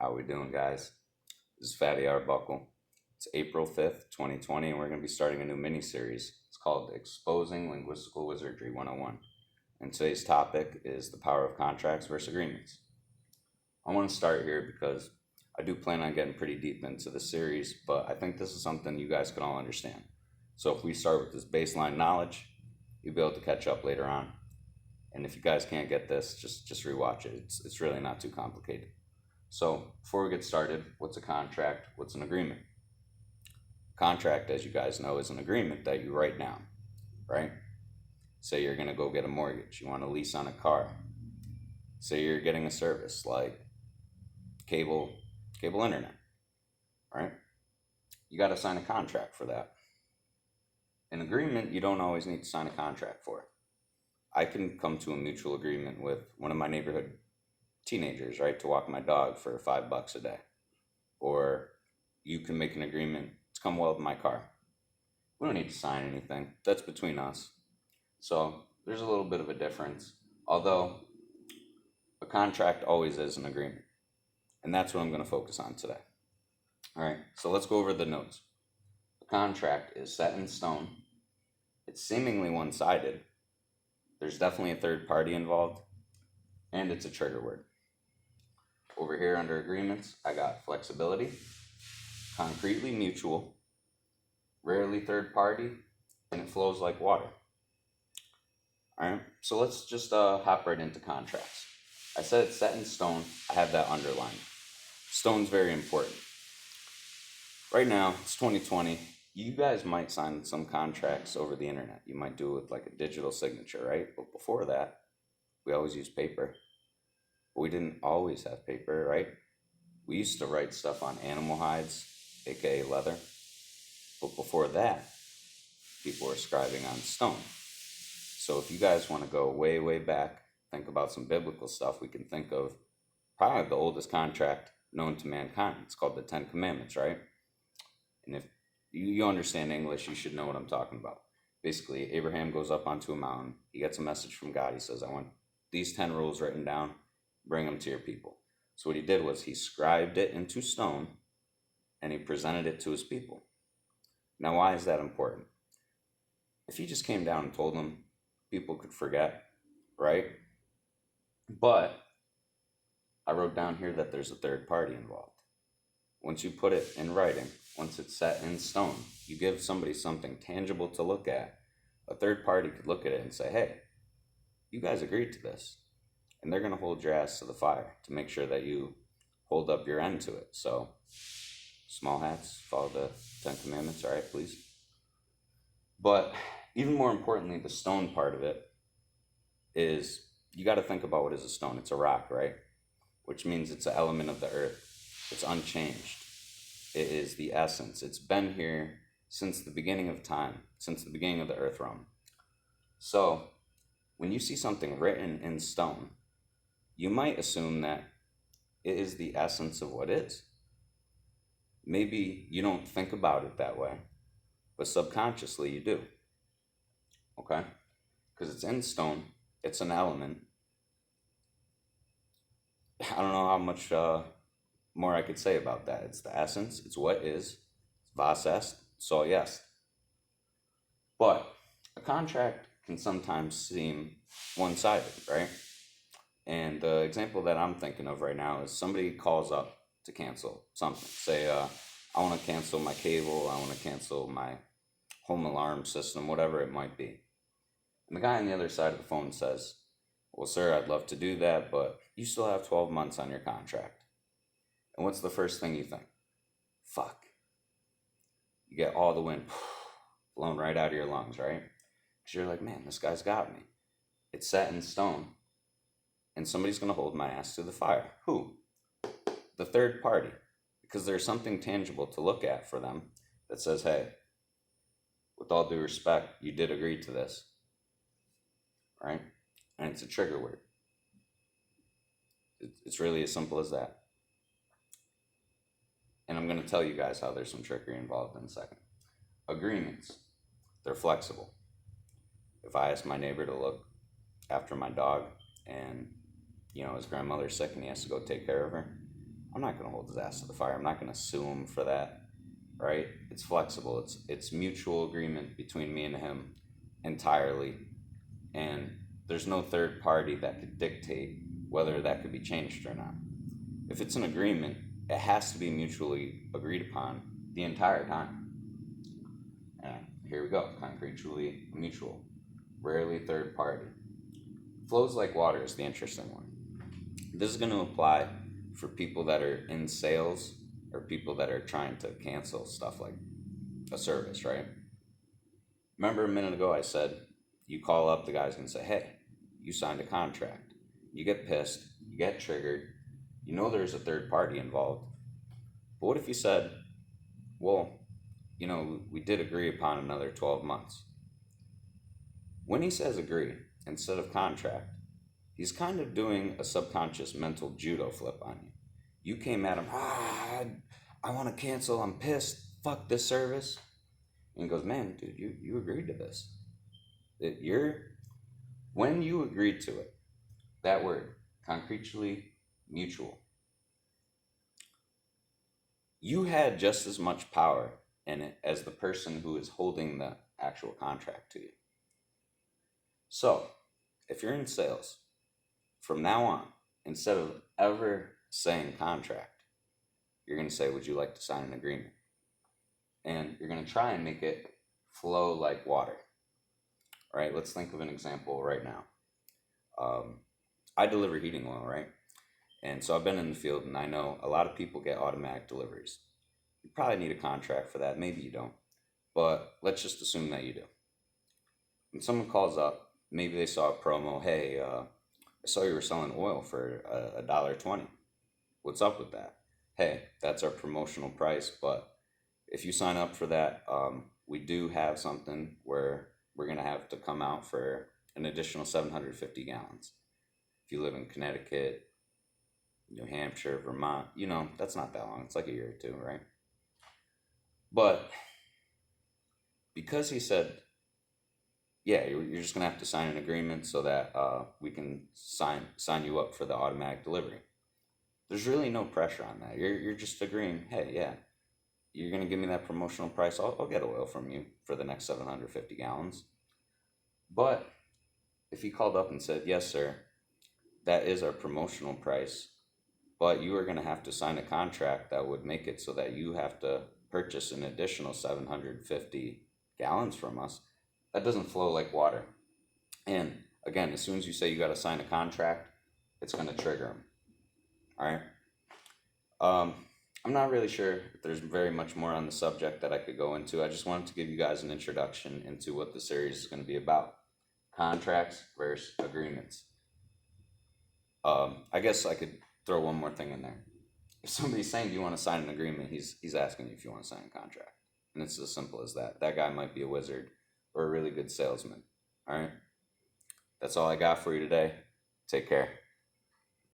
How we doing, guys? This is Fatty Arbuckle. It's April 5th, 2020, and we're going to be starting a new mini-series. It's called Exposing Linguistical Wizardry 101. And today's topic is the power of contracts versus agreements. I want to start here because I do plan on getting pretty deep into the series, but I think this is something you guys can all understand. So if we start with this baseline knowledge, you'll be able to catch up later on. And if you guys can't get this, just rewatch it. It's really not too complicated. So before we get started, what's a contract? What's an agreement? Contract, as you guys know, is an agreement that you write down, right? Say you're gonna go get a mortgage. You want to lease on a car. Say you're getting a service like cable internet, right? You got to sign a contract for that. An agreement, you don't always need to sign a contract for. I can come to a mutual agreement with one of my neighborhood teenagers, right, to walk my dog for $5 a day. Or you can make an agreement to come weld my car. We don't need to sign anything. That's between us. So there's a little bit of a difference. Although a contract always is an agreement. And that's what I'm going to focus on today. All right, so let's go over the notes. A contract is set in stone. It's seemingly one-sided. There's definitely a third party involved. And it's a trigger word. Over here under agreements, I got flexibility, concretely mutual, rarely third party, and it flows like water. All right, so let's just hop right into contracts. I said it's set in stone. I have that underlined. Stone's very important. Right now, it's 2020. You guys might sign some contracts over the internet. You might do it with like a digital signature, right? But before that, we always use paper. But we didn't always have paper, right? We used to write stuff on animal hides, aka leather. But before that, people were scribing on stone. So if you guys want to go way, way back, think about some biblical stuff, we can think of probably the oldest contract known to mankind. It's called the Ten Commandments, right? And if you understand English, you should know what I'm talking about. Basically, Abraham goes up onto a mountain. He gets a message from God. He says, I want these 10 rules written down. Bring them to your people. So what he did was he scribed it into stone and he presented it to his people. Now, why is that important? If he just came down and told them, people could forget, right? But I wrote down here that there's a third party involved. Once you put it in writing, once it's set in stone, you give somebody something tangible to look at. A third party could look at it and say, hey, you guys agreed to this. And they're going to hold your ass to the fire to make sure that you hold up your end to it. So, small hats, follow the 10 Commandments, all right, please. But even more importantly, the stone part of it is you got to think about what is a stone. It's a rock, right? Which means it's an element of the earth. It's unchanged. It is the essence. It's been here since the beginning of time, since the beginning of the earth realm. So, when you see something written in stone, you might assume that it is the essence of what is. Maybe you don't think about it that way, but subconsciously you do. Okay? Because it's in stone, it's an element. I don't know how much more I could say about that. It's the essence, it's what is, was est, so yes. But a contract can sometimes seem one-sided, right? And the example that I'm thinking of right now is somebody calls up to cancel something. Say, I want to cancel my cable, I want to cancel my home alarm system, whatever it might be. And the guy on the other side of the phone says, well, sir, I'd love to do that, but you still have 12 months on your contract. And what's the first thing you think? Fuck. You get all the wind blown right out of your lungs, right? Because you're like, man, this guy's got me. It's set in stone. And somebody's going to hold my ass to the fire. Who? The third party. Because there's something tangible to look at for them that says, hey, with all due respect, you did agree to this. Right? And it's a trigger word. It's really as simple as that. And I'm going to tell you guys how there's some trickery involved in a second. Agreements. They're flexible. If I ask my neighbor to look after my dog and his grandmother's sick and he has to go take care of her, I'm not going to hold his ass to the fire. I'm not going to sue him for that, right? It's flexible. It's mutual agreement between me and him entirely, and there's no third party that could dictate whether that could be changed or not. If it's an agreement, it has to be mutually agreed upon the entire time. And here we go, concretely mutual, rarely third party. Flows like water is the interesting one. This is going to apply for people that are in sales or people that are trying to cancel stuff like a service, right? Remember a minute ago I said you call up, the guy's going to say, hey, you signed a contract. You get pissed, you get triggered, you know there's a third party involved. But what if you said, well, we did agree upon another 12 months. When he says agree instead of contract, he's kind of doing a subconscious mental judo flip on you. You came at him, I want to cancel, I'm pissed, fuck this service. And he goes, man, dude, you agreed to this. When you agreed to it, that word, concretely mutual, you had just as much power in it as the person who is holding the actual contract to you. So, if you're in sales, from now on, instead of ever saying contract, you're going to say, would you like to sign an agreement? And you're going to try and make it flow like water. All right, let's think of an example right now. I deliver heating oil, right? And so I've been in the field and I know a lot of people get automatic deliveries. You probably need a contract for that. Maybe you don't. But let's just assume that you do. When someone calls up, maybe they saw a promo, hey, I saw you were selling oil for $1.20. What's up with that? Hey, that's our promotional price, but if you sign up for that, we do have something where we're going to have to come out for an additional 750 gallons. If you live in Connecticut, New Hampshire, Vermont, that's not that long. It's like a year or two, right? But because he said, yeah, you're just going to have to sign an agreement so that we can sign you up for the automatic delivery. There's really no pressure on that. You're just agreeing, hey, yeah, you're going to give me that promotional price. I'll get oil from you for the next 750 gallons. But if he called up and said, yes, sir, that is our promotional price, but you are going to have to sign a contract that would make it so that you have to purchase an additional 750 gallons from us, that doesn't flow like water. And again, as soon as you say you got to sign a contract, it's going to trigger them. All right. I'm not really sure if there's very much more on the subject that I could go into. I just wanted to give you guys an introduction into what the series is going to be about. Contracts versus agreements. I guess I could throw one more thing in there. If somebody's saying, do you want to sign an agreement, he's asking you if you want to sign a contract. And it's as simple as that. That guy might be a wizard or a really good salesman. All right? That's all I got for you today. Take care.